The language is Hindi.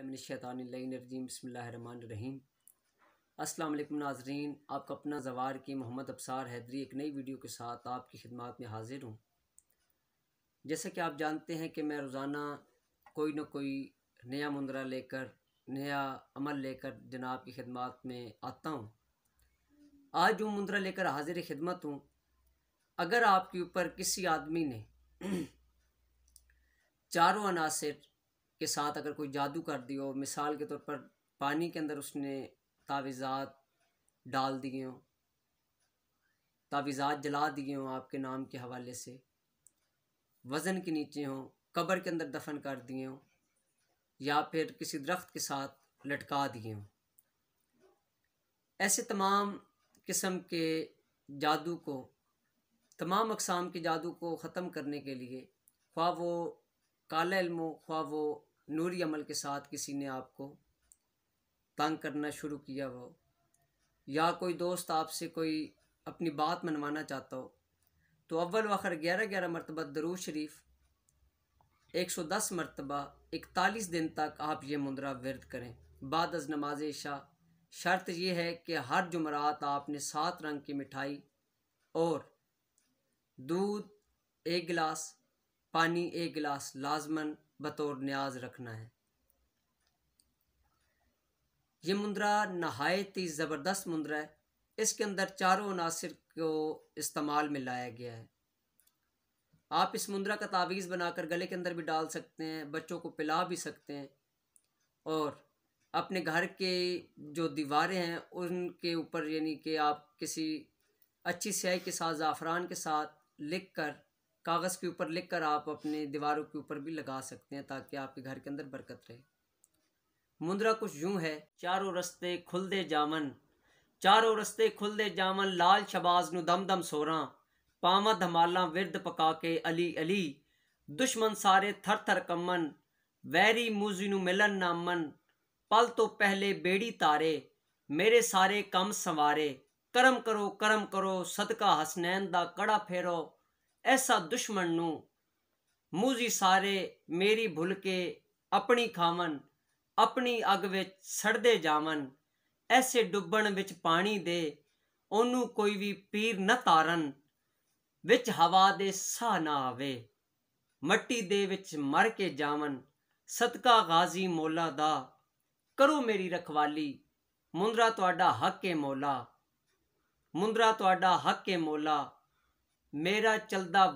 बिस्मिल्लाहिर्रहमानिर्रहीम। अस्सलाम वालेकुम नाज़रीन, आपका अपना ज़वार की मोहम्मद अब्सार हैदरी एक नई वीडियो के साथ आपकी खिदमत में हाजिर हूँ। जैसे कि आप जानते हैं कि मैं रोज़ाना कोई न कोई नया मुंदरा लेकर, नया अमल लेकर जनाब की खिदमत में आता हूँ। आज जो मुंदरा लेकर हाजिर खिदमत हूँ, अगर आपके ऊपर किसी आदमी ने चारों अनासिर के साथ अगर कोई जादू कर दिया हो, मिसाल के तौर पर पानी के अंदर उसने तावीज़ात डाल दिए हों, तावीज़ात जला दिए हों आपके नाम के हवाले से, वज़न के नीचे हों, कब्र के अंदर दफन कर दिए हों, या फिर किसी दरख्त के साथ लटका दिए हों, ऐसे तमाम किस्म के जादू को, तमाम अक़साम के जादू को ख़त्म करने के लिए, ख्वाह वो काला इल्म हो, ख्वाह वो नूरी अमल के साथ किसी ने आपको तंग करना शुरू किया हो, या कोई दोस्त आपसे कोई अपनी बात मनवाना चाहता हो, तो अव्वल व आखिर 11 मरतबा दरूद शरीफ 110 मरतबा 41 दिन तक आप ये मुंदरा विर्द करें बाद अज़ नमाज इशा। शर्त यह है कि हर जुमरात आपने 7 रंग की मिठाई और दूध 1 गिलास, पानी 1 गिलास लाजमन बतौर न्याज रखना है। ये मुंदरा नहायत ही ज़बरदस्त मुंदरा है। इसके अंदर चारों अनासिर को इस्तेमाल में लाया गया है। आप इस मुंदरा का तावीज़ बनाकर गले के अंदर भी डाल सकते हैं, बच्चों को पिला भी सकते हैं, और अपने घर के जो दीवारें हैं उनके ऊपर, यानी कि आप किसी अच्छी स्याही के साथ, ज़ाफ़रान के साथ लिख कर, कागज़ के ऊपर लिख कर आप अपने दीवारों के ऊपर भी लगा सकते हैं, ताकि आपके घर के अंदर बरकत रहे। मुंदरा कुछ यूं है। चारों रस्ते खुल दे जावन, चारों रस्ते खुल दे जावन, लाल शबाज नु दम दम सोरा, पावा धमाला विरद पका के अली अली, दुश्मन सारे थर थर कमन, वैरी मूजी नु मिलन ना मन, पल तो पहले बेड़ी तारे, मेरे सारे कम संवारे, करम करो सदका हसनैन दा कड़ा फेरो, ऐसा दुश्मन नू मूजी सारे मेरी भुल के अपनी खावन, अपनी अग विच सड़दे जावन, ऐसे डुब्बण विच पानी दे ओनू कोई भी पीर न तारन, विच हवा दे साह ना आवे, मट्टी दे विच मर के जावन, सदका गाजी मौला दा करो मेरी रखवाली, मुंदरा तुहाडा हक है मौला, मुंदरा तुहाडा हक है मौला, मेरा चलदा